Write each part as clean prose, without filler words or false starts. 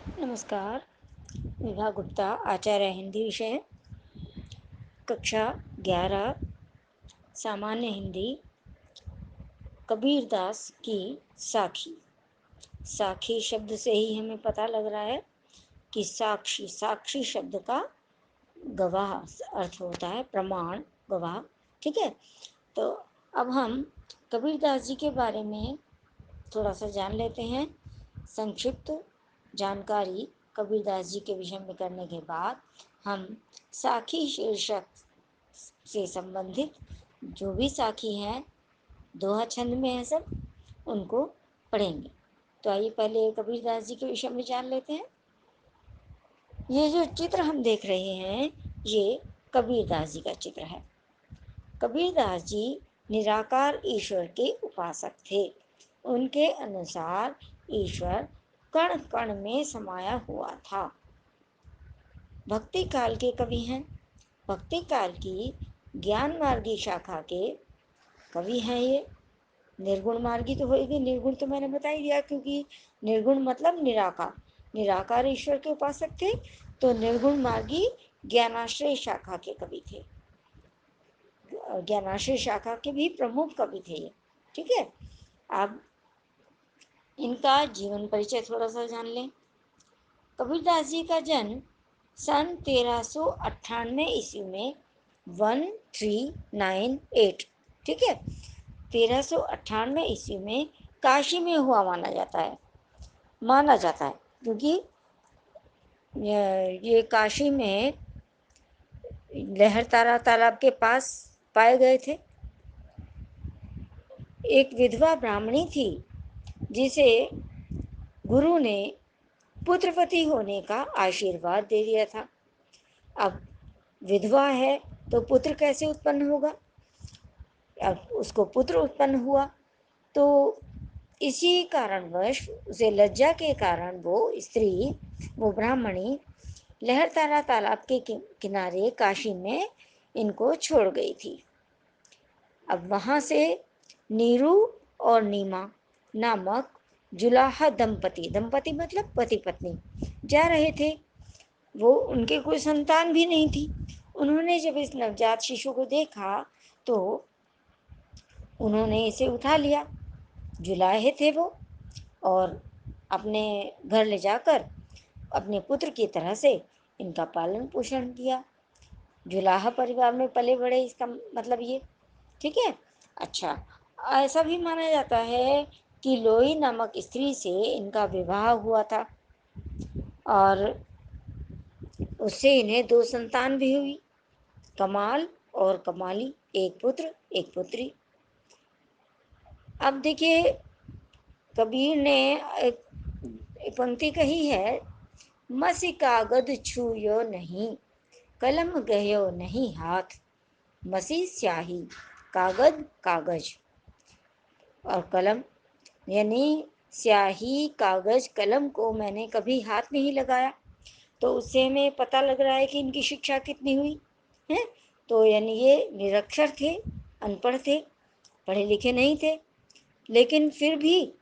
नमस्कार। विभा गुप्ता, आचार्य हिंदी विषय, कक्षा 11, सामान्य हिंदी। कबीरदास की साखी। साखी शब्द से ही हमें पता लग रहा है कि साक्षी, साक्षी शब्द का गवाह अर्थ होता है, प्रमाण, गवाह। ठीक है। तो अब हम कबीरदास जी के बारे में थोड़ा सा जान लेते हैं। संक्षिप्त जानकारी कबीरदास जी के विषय में करने के बाद हम साखी शीर्षक से संबंधित जो भी साखी हैं, दोहा छंद में है सब, उनको पढ़ेंगे। तो आइए पहले कबीरदास जी के विषय में जान लेते हैं। ये जो चित्र हम देख रहे हैं, ये कबीरदास जी का चित्र है। कबीरदास जी निराकार ईश्वर के उपासक थे। उनके अनुसार ईश्वर कण कण में समाया हुआ था। भक्ति काल के कवि हैं। भक्ति काल की ज्ञान मार्गी शाखा के कवि हैं ये। निर्गुण मार्गी तो होगी, निर्गुण तो मैंने बता ही दिया, क्योंकि निर्गुण मतलब निराकार, निराकार ईश्वर के उपासक थे। तो निर्गुण मार्गी ज्ञानाश्रय शाखा के कवि थे। ज्ञानाश्रय शाखा के भी प्रमुख कवि थे ये। ठीक है। अब इनका जीवन परिचय थोड़ा सा जान लें। कबीरदास जी का जन्म सन 1398 ईस्वी में 1398, ठीक है, 1398 ईस्वी में काशी में हुआ माना जाता है, क्योंकि ये काशी में लहरतारा तालाब के पास पाए गए थे। एक विधवा ब्राह्मणी थी जिसे गुरु ने पुत्रवती होने का आशीर्वाद दे दिया था। अब विधवा है तो पुत्र कैसे उत्पन्न होगा? अब उसको पुत्र उत्पन्न हुआ, तो इसी कारणवश उसे लज्जा के कारण वो ब्राह्मणी लहरतारा तालाब के किनारे काशी में इनको छोड़ गई थी। अब वहां से नीरू और नीमा नामक जुलाहा दंपति, दंपति मतलब पति पत्नी, जा रहे थे। वो उनके कोई संतान भी नहीं थी। उन्होंने जब इस नवजात शिशु को देखा तो उन्होंने इसे उठा लिया, जुलाहे थे वो, और अपने घर ले जाकर अपने पुत्र की तरह से इनका पालन पोषण किया। जुलाहा परिवार में पले बड़े, इसका मतलब ये। ठीक है। अच्छा, ऐसा भी माना जाता है कि लोई नामक स्त्री से इनका विवाह हुआ था और उससे इन्हें 2 संतान भी हुई, कमाल और कमाली, एक पुत्र एक पुत्री। अब देखिए, कबीर ने एक पंक्ति कही है, मसी कागद छूयो नहीं, कलम गयो नहीं हाथ। मसी स्याही, कागद कागज और कलम, यानी स्याही कागज कलम को मैंने कभी हाथ नहीं लगाया, तो उससे हमें पता लग रहा है कि इनकी शिक्षा कितनी हुई है। तो यानी ये निरक्षर थे, अनपढ़ थे, पढ़े लिखे नहीं थे। लेकिन फिर भी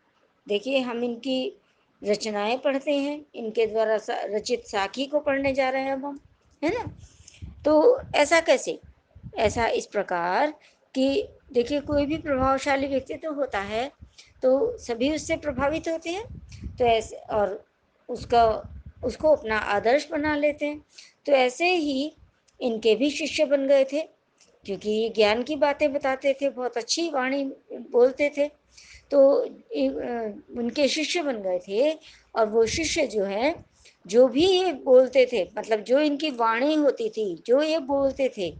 देखिए, हम इनकी रचनाएं पढ़ते हैं, इनके द्वारा रचित साखी को पढ़ने जा रहे हैं अब हम, है ना। तो ऐसा कैसे? ऐसा इस प्रकार कि देखिए, कोई भी प्रभावशाली व्यक्तित्व होता है तो सभी उससे प्रभावित होते हैं, तो ऐसे और उसका उसको अपना आदर्श बना लेते हैं। तो ऐसे ही इनके भी शिष्य बन गए थे, क्योंकि ये ज्ञान की बातें बताते थे, बहुत अच्छी वाणी बोलते थे। तो उनके शिष्य बन गए थे। और वो शिष्य जो हैं, जो भी ये बोलते थे, मतलब जो इनकी वाणी होती थी, जो ये बोलते थे,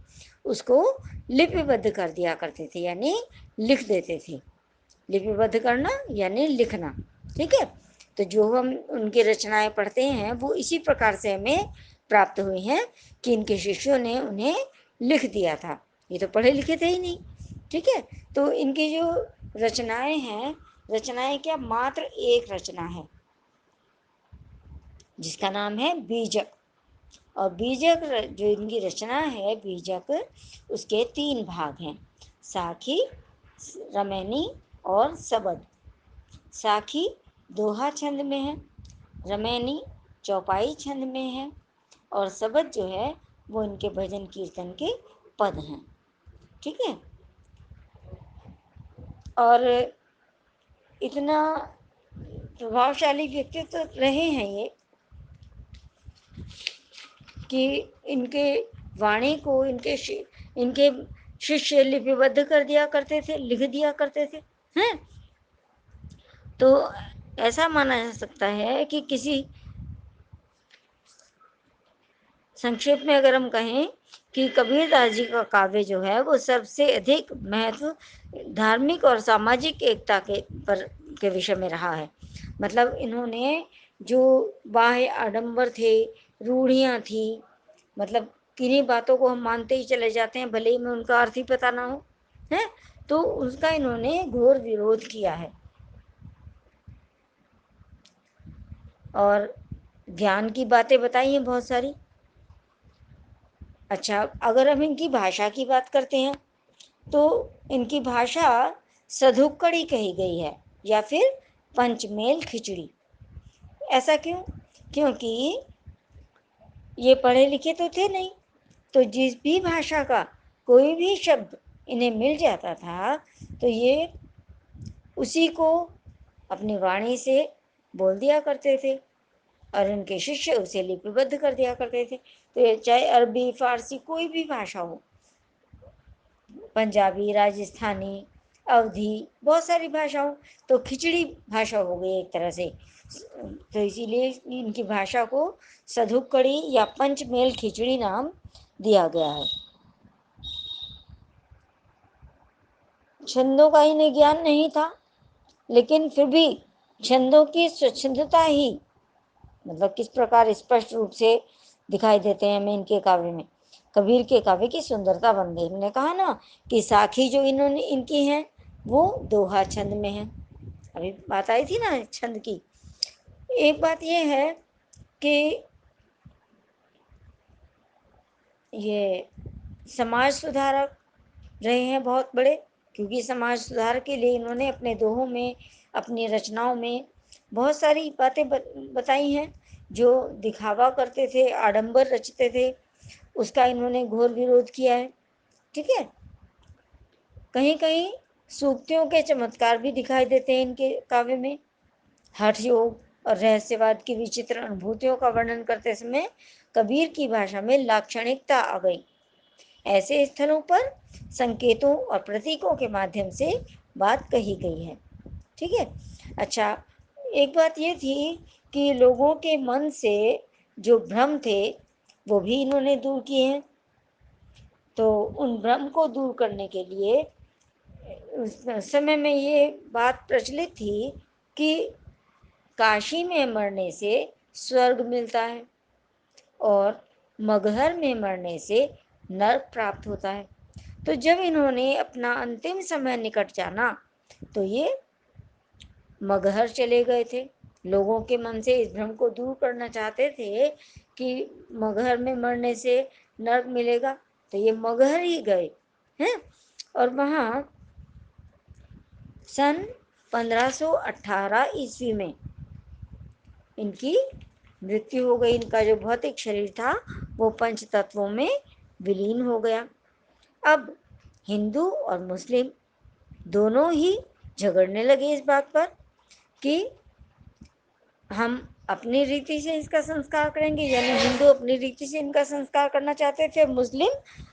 उसको लिपिबद्ध कर दिया करते थे, यानी लिख देते थे। लिपिबद्ध करना यानी लिखना। ठीक है। तो जो हम उनकी रचनाएं पढ़ते हैं वो इसी प्रकार से हमें प्राप्त हुई हैं कि इनके शिष्यों ने उन्हें लिख दिया था। ये तो पढ़े लिखे थे ही नहीं। ठीक है। तो इनकी जो रचनाएं हैं, रचनाएं क्या, मात्र एक रचना है जिसका नाम है बीजक। और बीजक जो इनकी रचना है, बीजक, उसके 3 भाग हैं, साखी, रमैनी और सबद। साखी दोहा छंद में है, रमैनी चौपाई छंद में है और शब्द जो है वो इनके भजन कीर्तन के पद हैं। ठीक है। और इतना प्रभावशाली व्यक्तित्व तो रहे हैं ये कि इनके वाणी को इनके शिष्य लिपिबद्ध कर दिया करते थे, लिख दिया करते थे। हैं। तो ऐसा माना जा सकता है कि किसी संक्षेप में अगर हम कहें कि कबीरदास जी का काव्य जो है वो सबसे अधिक महत्व धार्मिक और सामाजिक एकता के विषय में रहा है। मतलब इन्होंने जो बाह्य आडंबर थे, रूढ़ियाँ थी, मतलब किन्हीं बातों को हम मानते ही चले जाते हैं भले ही में उनका अर्थ ही पता ना हो, है, तो उसका इन्होंने घोर विरोध किया है। और ज्ञान की बातें बताई हैं बहुत सारी। अच्छा, अगर हम इनकी भाषा की बात करते हैं तो इनकी भाषा सधुक्कड़ी कही गई है या फिर पंचमेल खिचड़ी। ऐसा क्यों? क्योंकि ये पढ़े लिखे तो थे नहीं, तो जिस भी भाषा का कोई भी शब्द इन्हें मिल जाता था तो ये उसी को अपनी वाणी से बोल दिया करते थे और उनके शिष्य उसे लिपिबद्ध कर दिया करते थे। तो ये चाहे अरबी, फारसी, कोई भी भाषा हो, पंजाबी, राजस्थानी, अवधी, बहुत सारी भाषाओं, तो खिचड़ी भाषा हो गई एक तरह से। तो इसीलिए इनकी भाषा को सधुक्कड़ी या पंचमेल खिचड़ी नाम दिया गया है। छंदों का इन्हें ज्ञान नहीं था, लेकिन फिर भी छंदों की स्वच्छंदता ही मतलब किस प्रकार स्पष्ट रूप से दिखाई देते हैं हमें इनके काव्य में। कबीर के काव्य की सुंदरता बन गई। हमने कहा ना कि साखी जो इन्होंने इनकी है वो दोहा छंद में है। अभी बात आई थी ना छंद की। एक बात ये है कि ये समाज सुधारक रहे हैं बहुत बड़े, क्योंकि समाज सुधार के लिए इन्होंने अपने दोहों में, अपनी रचनाओं में बहुत सारी बातें बताई हैं। जो दिखावा करते थे, आडंबर रचते थे, उसका इन्होंने घोर विरोध किया है। ठीक है। कहीं कहीं सूक्तियों के चमत्कार भी दिखाई देते हैं इनके काव्य में। हठ योग और रहस्यवाद की विचित्र अनुभूतियों का वर्णन करते समय कबीर की भाषा में लाक्षणिकता आ गई। ऐसे स्थलों पर संकेतों और प्रतीकों के माध्यम से बात कही गई है। ठीक है। अच्छा, एक बात ये थी कि लोगों के मन से जो भ्रम थे वो भी इन्होंने दूर किए हैं। तो उन भ्रम को दूर करने के लिए उस समय में ये बात प्रचलित थी कि काशी में मरने से स्वर्ग मिलता है और मगहर में मरने से नरक प्राप्त होता है। तो जब इन्होंने अपना अंतिम समय निकट जाना तो ये मगहर चले गए थे। लोगों के मन से इस भ्रम को दूर करना चाहते थे कि मगहर में मरने से नरक मिलेगा, तो ये मगहर ही गए हैं। और वहाँ सन 1518 ईस्वी में इनकी मृत्यु हो गई। इनका जो भौतिक शरीर था वो पंच तत्वों में विलीन हो गया। अब हिंदू और मुस्लिम दोनों ही झगड़ने लगे इस बात पर कि हम अपनी रीति से इसका संस्कार करेंगे, यानी हिंदू अपनी रीति से इनका संस्कार करना चाहते थे, मुस्लिम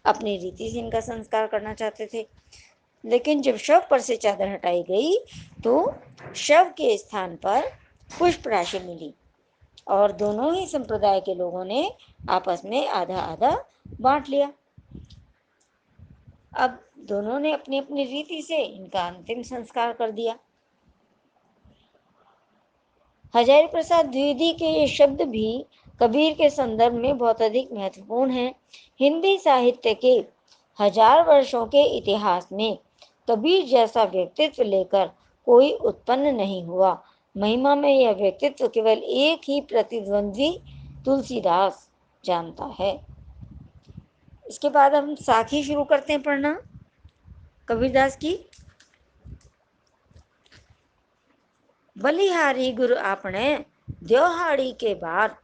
अपनी रीति से इनका संस्कार करना चाहते थे। लेकिन जब शव पर से चादर हटाई गई तो शव के स्थान पर पुष्प राशि मिली और दोनों ही संप्रदाय के लोगों ने आपस में आधा आधा बांट लिया। अब दोनों ने अपनी अपनी रीति से इनका अंतिम संस्कार कर दिया। हजारी प्रसाद द्विवेदी के ये शब्द भी कबीर के संदर्भ में बहुत अधिक महत्वपूर्ण हैं। हिंदी साहित्य के 1000 वर्षों के इतिहास में कबीर जैसा व्यक्तित्व लेकर कोई उत्पन्न नहीं हुआ। महिमा में यह व्यक्तित्व केवल एक ही प्रतिद्वंद्वी तुलसीदास जानता है। इसके बाद हम साखी शुरू करते हैं पढ़ना कबीरदास की। बलिहारी गुरु आपने द्योहाड़ी के बार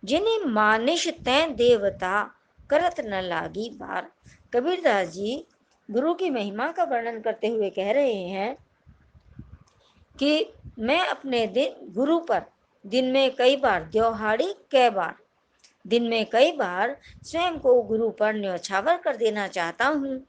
जिन्हें मानिश तै देवता करत न लागी बार। कबीरदास जी गुरु की महिमा का वर्णन करते हुए कह रहे हैं कि मैं अपने गुरु पर दिन में कई बार, द्योहाड़ी कई बार, दिन में कई बार स्वयं को गुरु पर न्यौछावर कर देना चाहता हूँ।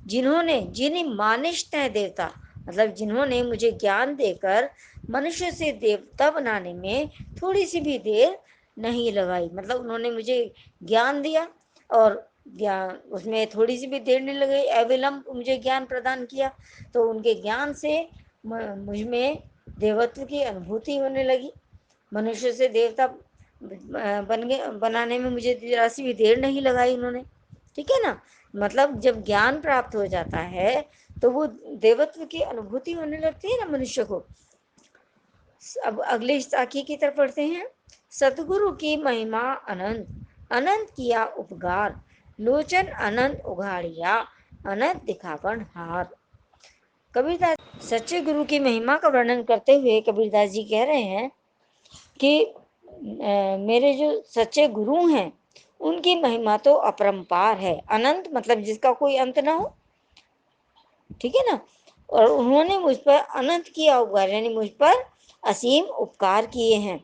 जिन्हें मानिश तय देवता, मतलब जिन्होंने मुझे ज्ञान देकर मनुष्य से देवता बनाने में थोड़ी सी भी देर नहीं लगाई। मतलब उन्होंने मुझे ज्ञान दिया और ज्ञान उसमें थोड़ी सी भी देर नहीं लगाई, अविलंब मुझे ज्ञान प्रदान किया। तो उनके ज्ञान से मुझ में देवत्व की अनुभूति होने लगी। मनुष्य से देवता बनाने में मुझे जरा सी भी देर नहीं लगाई उन्होंने। ठीक है ना। मतलब जब ज्ञान प्राप्त हो जाता है तो वो देवत्व की अनुभूति होने लगती है ना मनुष्य को। अब अगले साखी की तरफ पढ़ते हैं। सतगुरु की महिमा अनंत, अनंत किया उपकार, लोचन अनंत उघाड़िया, अनंत दिखावन हार। कबीरदास सच्चे गुरु की महिमा का वर्णन करते हुए कबीरदास जी कह रहे हैं कि मेरे जो सच्चे गुरु हैं उनकी महिमा तो अपरंपार है। अनंत मतलब जिसका कोई अंत ना हो। ठीक है ना। और उन्होंने मुझ पर अनंत किया उपकार, यानी मुझ पर असीम उपकार किए हैं।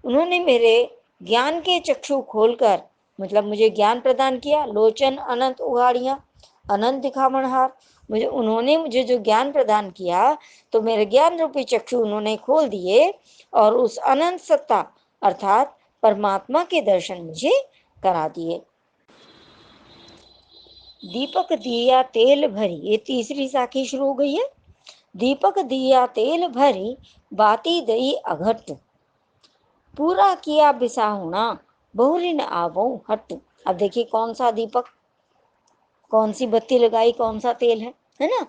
उन्होंने मेरे ज्ञान के चक्षु खोलकर, मतलब मुझे ज्ञान प्रदान किया। लोचन अनंत उघाड़ियाँ, अनंत दिखावनहार। मुझे जो ज्ञान प्रदान किया तो मेरे ज्ञान रूपी चक्षु उन्होंने खोल दिए और उस अनंत सत्ता अर्थात परमात्मा के दर्शन मुझे करा दिए। दीपक दिया तेल भरी, ये तीसरी साखी शुरू हो गई है। दीपक दिया तेल भरी, बाती दई अघट, पूरा किया बिसाहुणा, बहुरिन आवो हट। अब देखिए कौन सा दीपक, कौन सी बत्ती लगाई, कौन सा तेल है ना।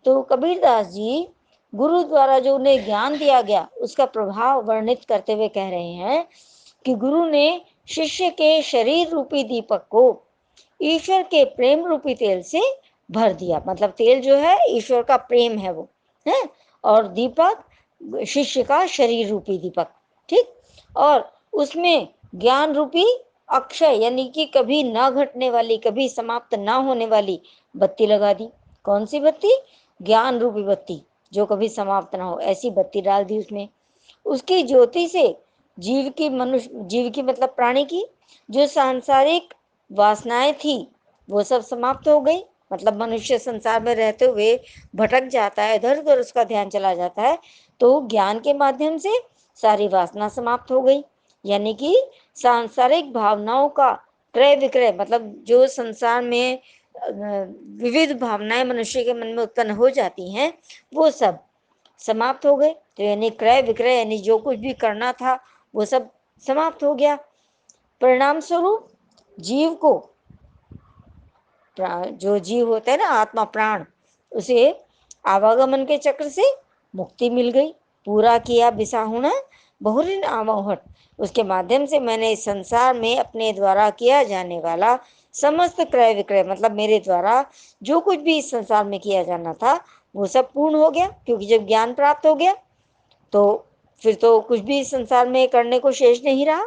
तो कबीरदास जी गुरु द्वारा जो उन्हें ज्ञान दिया गया उसका प्रभाव वर्णित करते हुए कह रहे हैं कि गुरु ने शिष्य के शरीर रूपी दीपक को ईश्वर के प्रेम रूपी तेल से भर दिया। मतलब तेल जो है ईश्वर का प्रेम है वो है, और दीपक शिष्य का शरीर रूपी दीपक। ठीक। और उसमें ज्ञान रूपी अक्षय, यानी कि कभी ना घटने वाली, कभी समाप्त ना होने वाली बत्ती लगा दी। कौन सी बत्ती? ज्ञान रूपी बत्ती, जो कभी समाप्त ना हो, ऐसी बत्ती डाल दी उसमें। उसकी ज्योति से जीव की मतलब प्राणी की जो सांसारिक वासनाएं थी वो सब समाप्त हो गई। मतलब मनुष्य संसार में रहते हुए भटक जाता है, इधर उधर उसका ध्यान चला जाता है, तो ज्ञान के माध्यम से सारी वासना समाप्त हो गई। यानी कि सांसारिक भावनाओं का क्रय विक्रय, मतलब जो संसार में विविध भावनाएं मनुष्य के मन में उत्पन्न हो जाती हैं वो सब समाप्त हो गए। तो यानी क्रय विक्रय, यानी जो कुछ भी करना था वो सब समाप्त हो गया। परिणाम स्वरूप जीव को, जो जीव होता है ना आत्मा प्राण, उसे आवागमन के चक्र से मुक्ति मिल गई। पूरा किया बिसाहुणा, बहुरिन आमोहट। उसके माध्यम से मैंने इस संसार में अपने द्वारा किया जाने वाला समस्त क्रय विक्रय, मतलब मेरे द्वारा जो कुछ भी इस संसार में किया जाना था वो सब पूर्ण हो गया। क्योंकि जब ज्ञान प्राप्त हो गया तो फिर तो कुछ भी इस संसार में करने को शेष नहीं रहा,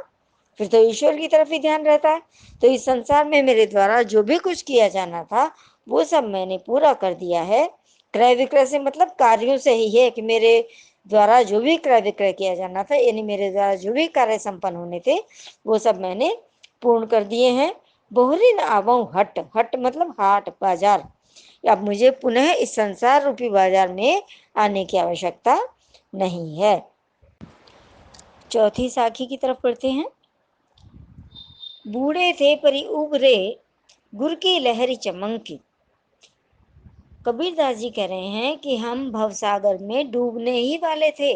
फिर तो ईश्वर की तरफ ही ध्यान रहता है। तो इस संसार में मेरे द्वारा जो भी कुछ किया जाना था वो सब मैंने पूरा कर दिया है। क्रय विक्रय से मतलब कार्यों से ही है कि मेरे द्वारा जो भी क्रय विक्रय किया जाना था, यानी मेरे द्वारा जो भी कार्य संपन्न होने थे वो सब मैंने पूर्ण कर दिए हैं। बहुरिन आवो हट, हट मतलब हाट बाजार। अब मुझे पुनः इस संसार रूपी बाजार में आने की आवश्यकता नहीं है। चौथी साखी की तरफ पढ़ते हैं। बूढ़े थे परी उभरे, गुर की लहरी चमकी। कबीरदास जी कह रहे हैं कि हम भवसागर में डूबने ही वाले थे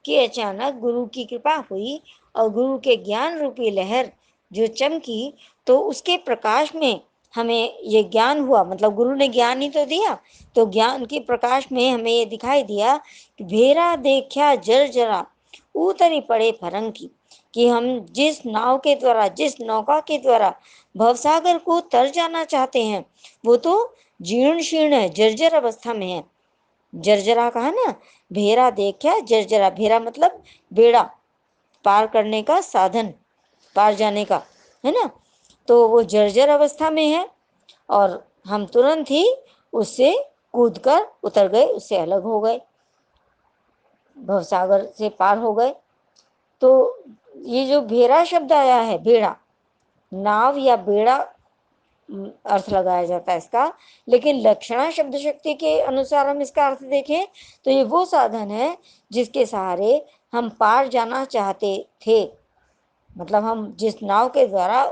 कि अचानक गुरु की कृपा हुई और गुरु के ज्ञान रूपी लहर जो चमकी, तो उसके प्रकाश में हमें ये ज्ञान हुआ। मतलब गुरु ने ज्ञान ही तो दिया, तो ज्ञान के प्रकाश में हमें ये दिखाई दिया कि भेरा देखा जर जरा, उतरी पड़े फरंकी। कि हम जिस नाव के द्वारा, जिस नौका के द्वारा भवसागर को तर जाना चाहते हैं वो तो जीर्ण शीर्ण है, जर्जर अवस्था में है। जर्जरा कहा ना, भेरा देखा जर्जरा, भेरा मतलब बेड़ा पार करने का साधन, पार जाने का, है ना। तो वो जर्जर अवस्था में है और हम तुरंत ही उससे कूद कर उतर गए, उससे अलग हो गए, भवसागर से पार हो गए। तो ये जो भेड़ा शब्द आया है, भेड़ा, नाव या बेड़ा अर्थ लगाया जाता है इसका, लेकिन लक्षणा शब्द शक्ति के अनुसार हम इसका अर्थ देखें तो ये वो साधन है जिसके सहारे हम पार जाना चाहते थे। मतलब हम जिस नाव के द्वारा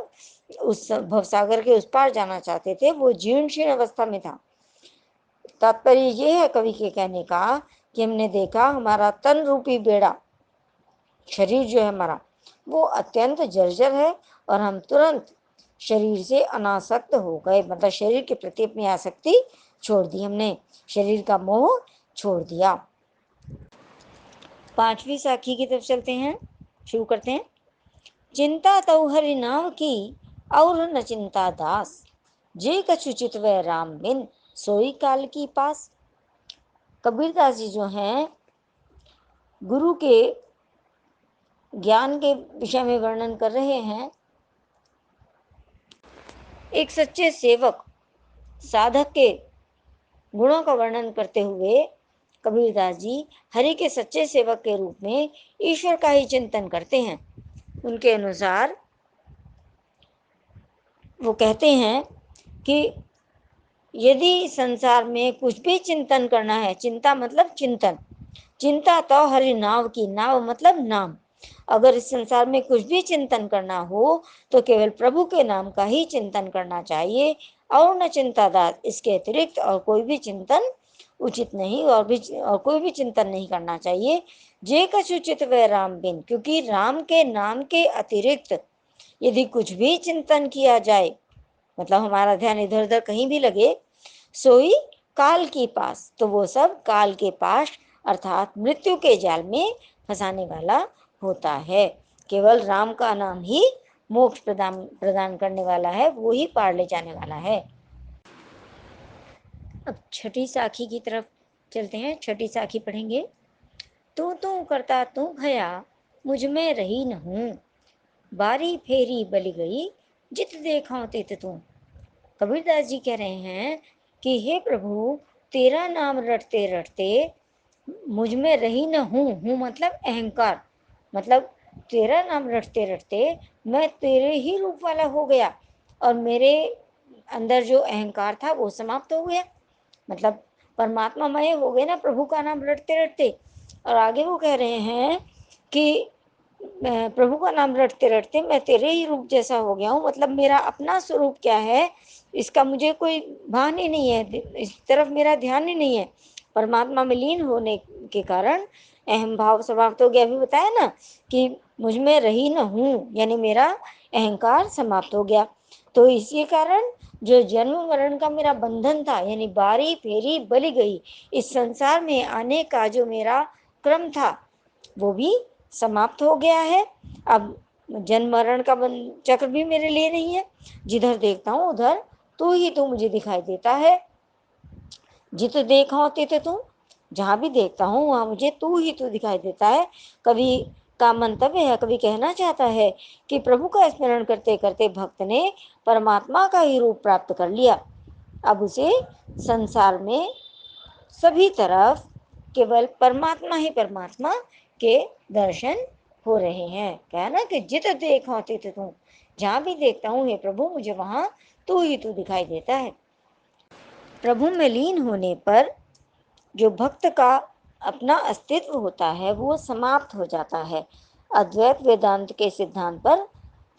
उस भवसागर के उस पार जाना चाहते थे वो जीर्ण शीर्ण अवस्था में था। तात्पर्य ये है कवि के कहने का कि हमने देखा हमारा तन रूपी बेड़ा, शरीर जो है हमारा, वो अत्यंत जर्जर है और हम तुरंत शरीर से अनासक्त हो गए, मतलब शरीर के प्रति अपनी आसक्ति छोड़ दी हमने, शरीर का मोह छोड़ दिया। 5वीं साखी की तरफ चलते हैं, शुरू करते हैं। चिंता तो हरि नाम की और न चिंता दास, जे कछु चितवै राम बिन सोई काल की पास। कबीरदास जी जो हैं गुरु के ज्ञान के विषय में वर्णन कर रहे हैं। एक सच्चे सेवक साधक के गुणों का वर्णन करते हुए कबीरदास जी हरि के सच्चे सेवक के रूप में ईश्वर का ही चिंतन करते हैं। उनके अनुसार वो कहते हैं कि यदि संसार में कुछ भी चिंतन करना है, चिंता मतलब चिंतन, चिंता तो हरि नाव की, नाव मतलब नाम, अगर इस संसार में कुछ भी चिंतन करना हो तो केवल प्रभु के नाम का ही चिंतन करना चाहिए और न चिंता दास, इसके अतिरिक्त और कोई भी चिंतन उचित नहीं और कोई भी चिंतन नहीं करना चाहिए। जे कछु चित वह राम बिन, क्योंकि राम के नाम के अतिरिक्त यदि कुछ भी चिंतन किया जाए, मतलब हमारा ध्यान इधर उधर कहीं भी लगे, सोई काल के पास, तो वो सब काल के पास अर्थात मृत्यु के जाल में फंसाने वाला होता है। केवल राम का नाम ही मोक्ष प्रदान करने वाला है, वो ही पार ले जाने वाला है। अब छठी साखी की तरफ चलते हैं, छठी साखी पढ़ेंगे। तू करता तू भया, मुझ में रही न हूँ, बारी फेरी बलि गई, जित देखा तित तू। कबीरदास जी कह रहे हैं कि हे प्रभु, तेरा नाम रटते रटते मुझ में रही न हूँ मतलब अहंकार, मतलब तेरा नाम रटते रटते मैं तेरे ही रूप वाला हो गया और मेरे अंदर जो अहंकार था वो समाप्त हो गया, मतलब परमात्मा मय हो गए ना प्रभु का नाम रटते रटते। और आगे वो कह रहे हैं कि मैं प्रभु का नाम रटते रटते मैं तेरे ही रूप जैसा हो गया हूँ, मतलब मेरा अपना स्वरूप क्या है इसका मुझे कोई भान ही नहीं है, इस तरफ मेरा ध्यान ही नहीं है। परमात्मा में लीन होने के कारण अहम भाव समाप्त हो गया। अभी बताया ना कि मुझ में रही न हूँ, यानी मेरा अहंकार समाप्त हो गया। तो इसी कारण जो जन्म मरण का मेरा बंधन था, यानी बारी फेरी बलि गई, इस संसार में आने का जो मेरा क्रम था वो भी समाप्त हो गया है। अब जन्म मरण का चक्र भी मेरे लिए नहीं है, जिधर देखता हूँ उधर तू मुझे दिखाई देता है। जित देखा होते थे तुम, जहाँ भी देखता हूँ वहाँ मुझे तू दिखाई देता है। कवि का मंतव्य है, कवि कहना चाहता है कि प्रभु का स्मरण करते करते भक्त ने परमात्मा का ही रूप प्राप्त कर लिया। अब उसे संसार में सभी तरफ केवल परमात्मा ही परमात्मा के दर्शन हो रहे हैं। क्या ना कि जित देख होते थे तुम, जहाँ भी देखता हूँ हे प्रभु मुझे वहाँ तू दिखाई देता है। प्रभु में लीन होने पर जो भक्त का अपना अस्तित्व होता है वो समाप्त हो जाता है। अद्वैत वेदांत के सिद्धांत पर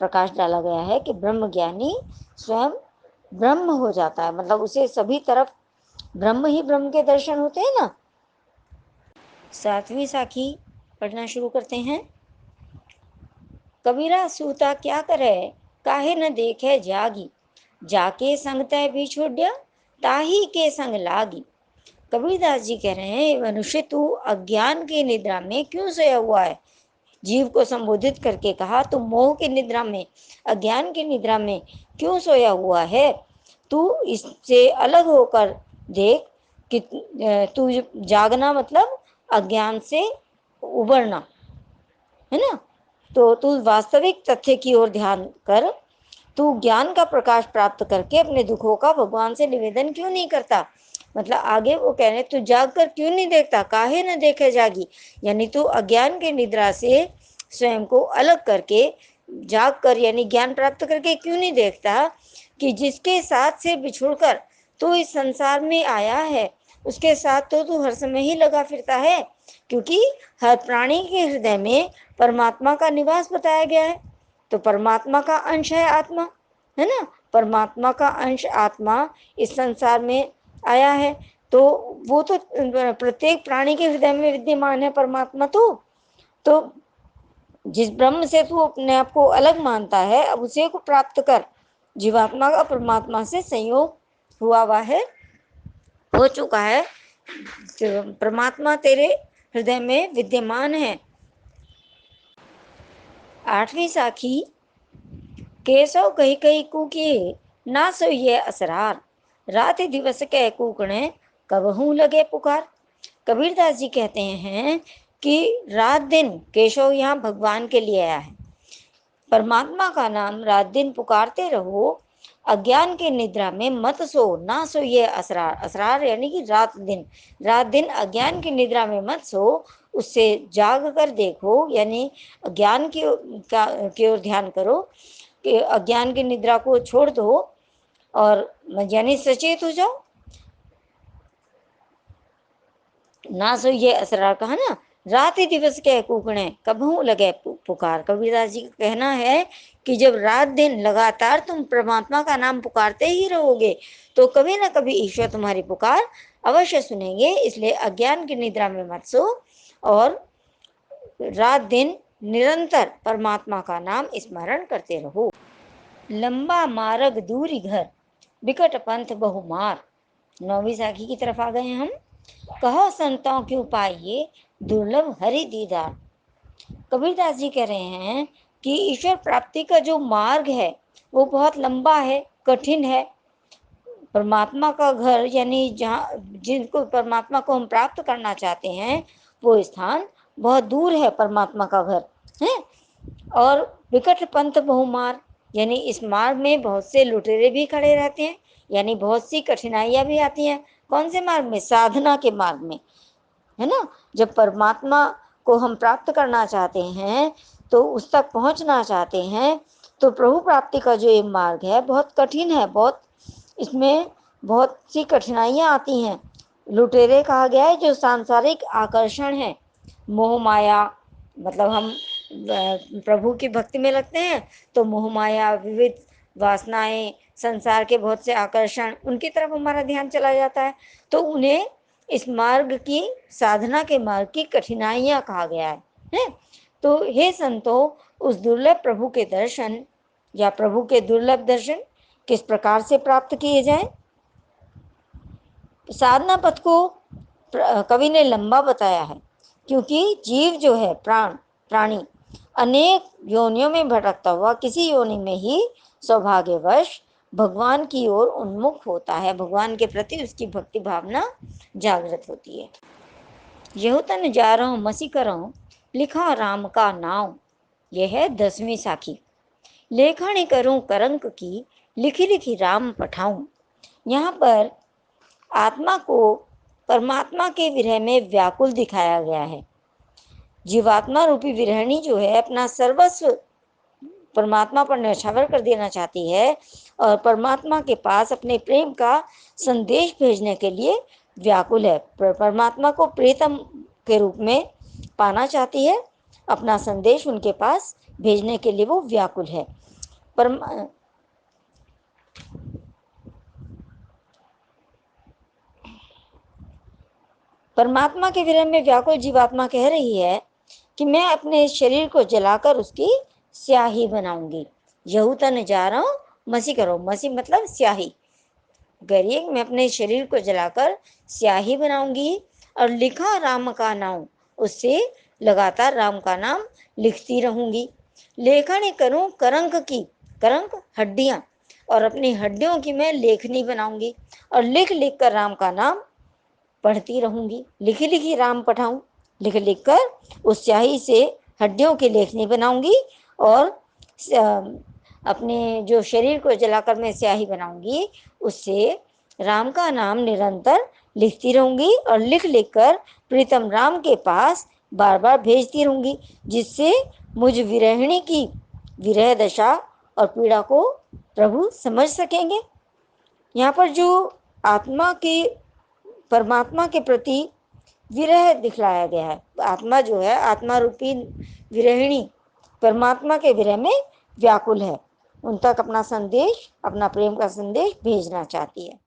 प्रकाश डाला गया है कि ब्रह्म ज्ञानी स्वयं ब्रह्म हो जाता है, मतलब उसे सभी तरफ ब्रह्म ही ब्रह्म के दर्शन होते हैं ना। 7वीं साखी पढ़ना शुरू करते हैं। कबीरा सूता क्या करे, काहे न देखे जागी, जाके संग तय भी छोड़िया, ताही के संग लागी। कबीरदास जी कह रहे हैं मनुष्य तू अज्ञान की निद्रा में क्यों सोया हुआ है। जीव को संबोधित करके कहा तू मोह की निद्रा में, अज्ञान की निद्रा में क्यों सोया हुआ है। तू इससे अलग होकर देख कि तू जागना मतलब अज्ञान से उबरना, है ना। तो तू वास्तविक तथ्य की ओर ध्यान कर। तू ज्ञान का प्रकाश प्राप्त करके अपने दुखों का भगवान से निवेदन क्यों नहीं करता? मतलब आगे वो कह रहे तू जाग कर क्यों नहीं देखता, काहे न देखे जागी। यानी तू अज्ञान की निद्रा से स्वयं को अलग करके जाग कर यानी ज्ञान प्राप्त करके क्यों नहीं देखता कि जिसके साथ से बिछुड़कर तू इस संसार में आया है उसके साथ तो तू हर समय ही लगा फिरता है, क्योंकि हर प्राणी के हृदय में परमात्मा का निवास बताया गया है। तो परमात्मा का अंश है आत्मा, है ना। परमात्मा का अंश आत्मा इस संसार में आया है, तो वो तो प्रत्येक प्राणी के हृदय में विद्यमान है परमात्मा। तो जिस ब्रह्म से तू अपने आप को अलग मानता है, अब उसे को प्राप्त कर। जीवात्मा का परमात्मा से संयोग हुआ है, हो चुका है। परमात्मा तेरे हृदय में विद्यमान है। 8वीं साखी। केशव कही कही कूकिए ना सो ये असरार, रात दिवस कह कूकणे कबहू लगे पुकार। कबीरदास जी कहते हैं कि रात दिन, केशव यहाँ भगवान के लिए आया है, परमात्मा का नाम रात दिन पुकारते रहो, अज्ञान के निद्रा में मत सो, ना सो ये असरार। असरार यानी कि रात दिन, रात दिन अज्ञान की निद्रा में मत सो, उससे जाग कर देखो, यानी ज्ञान की ओर ध्यान करो कि अज्ञान की निद्रा को छोड़ दो और यानी सचेत हो जाओ। ना सो ये असरार कहा ना, रात ही दिवस के कूकणे कबहू लगे पुकार। कबीरदास जी का कहना है कि जब रात दिन लगातार तुम परमात्मा का नाम पुकारते ही रहोगे तो कभी ना कभी ईश्वर तुम्हारी पुकार अवश्य सुनेंगे। इसलिए अज्ञान की निद्रा में मत सो और रात दिन निरंतर परमात्मा का नाम स्मरण करते रहो। लंबा मार्ग दूरी घर, बिकट पंथ बहुमार। 9वीं साखी की तरफ आ गए हम। कहो संतों के उपाय ये दुर्लभ हरि दीदार। कबीरदास जी कह रहे हैं कि ईश्वर प्राप्ति का जो मार्ग है वो बहुत लंबा है, कठिन है। परमात्मा का घर यानी जहाँ जिनको परमात्मा को हम प्राप्त करना चाहते हैं वो स्थान बहुत दूर है, परमात्मा का घर है। और विकट पंथ बहुमार, यानी इस मार्ग में बहुत से लुटेरे भी खड़े रहते हैं, यानी बहुत सी कठिनाइयां भी आती हैं। कौन से मार्ग में? साधना के मार्ग में, है ना। जब परमात्मा को हम प्राप्त करना चाहते हैं तो उस तक पहुंचना चाहते हैं तो प्रभु प्राप्ति का जो ये मार्ग है बहुत कठिन है, बहुत इसमें बहुत सी कठिनाइयां आती हैं। लुटेरे कहा गया है जो सांसारिक आकर्षण है, मोह माया, मतलब हम प्रभु की भक्ति में लगते हैं तो मोह माया, विविध वासनाएं, संसार के बहुत से आकर्षण, उनकी तरफ हमारा ध्यान चला जाता है, तो उन्हें इस मार्ग की, साधना के मार्ग की कठिनाइयां कहा गया है। तो हे संतो, उस दुर्लभ प्रभु के दर्शन या प्रभु के दुर्लभ दर्शन किस प्रकार से प्राप्त किए जाए? साधना पथ को कवि ने लंबा बताया है, क्योंकि जीव जो है प्राणी अनेक योनियों में भटकता हुआ किसी योनि में ही सौभाग्यवश भगवान की ओर उन्मुख होता है, भगवान के प्रति उसकी भक्ति भावना जागृत होती है। यहू तन जा रहा हूँ मसी कर हूँ, लिखा राम का नाम। यह है 10वीं साखी। लेखनी करूं करंक की, लिखी लिखी राम पठाऊं। यहाँ पर आत्मा को परमात्मा के विरह में व्याकुल दिखाया गया है। जीवात्मा रूपी विरहणी जो है अपना सर्वस्व परमात्मा पर न्यौछावर कर देना चाहती है और परमात्मा के पास अपने प्रेम का संदेश भेजने के लिए व्याकुल है। परमात्मा को प्रीतम के रूप में पाना चाहती है, अपना संदेश उनके पास भेजने के लिए वो व्याकुल है। परमात्मा के विरह में व्याकुल जीवात्मा कह रही है कि मैं अपने शरीर को जलाकर उसकी स्याही बनाऊंगी। यहू तन जा रहा हूं मसी करो, मसी मतलब स्याही। करिए मैं अपने शरीर को जलाकर स्याही बनाऊंगी और लिखा राम का नाम, उससे लगातार राम का नाम लिखती रहूंगी। लेखनी करूं करंक की, करंक हड्डियां, और अपनी हड्डियों की मैं लेखनी बनाऊंगी और लिख लिख कर राम का नाम पढ़ती रहूंगी। लिखी लिखी राम पठाऊं, लिख लिख कर उस स्याही से हड्डियों के लेख नहीं बनाऊंगी और अपने जो शरीर को जलाकर मैं स्याही बनाऊंगी, उससे राम का नाम निरंतर लिखती रहूंगी और लिख लिख कर प्रीतम राम के पास बार बार भेजती रहूंगी, जिससे मुझ विरहिणी की विरह दशा और पीड़ा को प्रभु समझ सकेंगे। यहाँ पर जो आत्मा के परमात्मा के प्रति विरह दिखलाया गया है, आत्मा जो है, आत्मा रूपी विरहिणी परमात्मा के विरह में व्याकुल है, उन तक अपना संदेश, अपना प्रेम का संदेश भेजना चाहती है।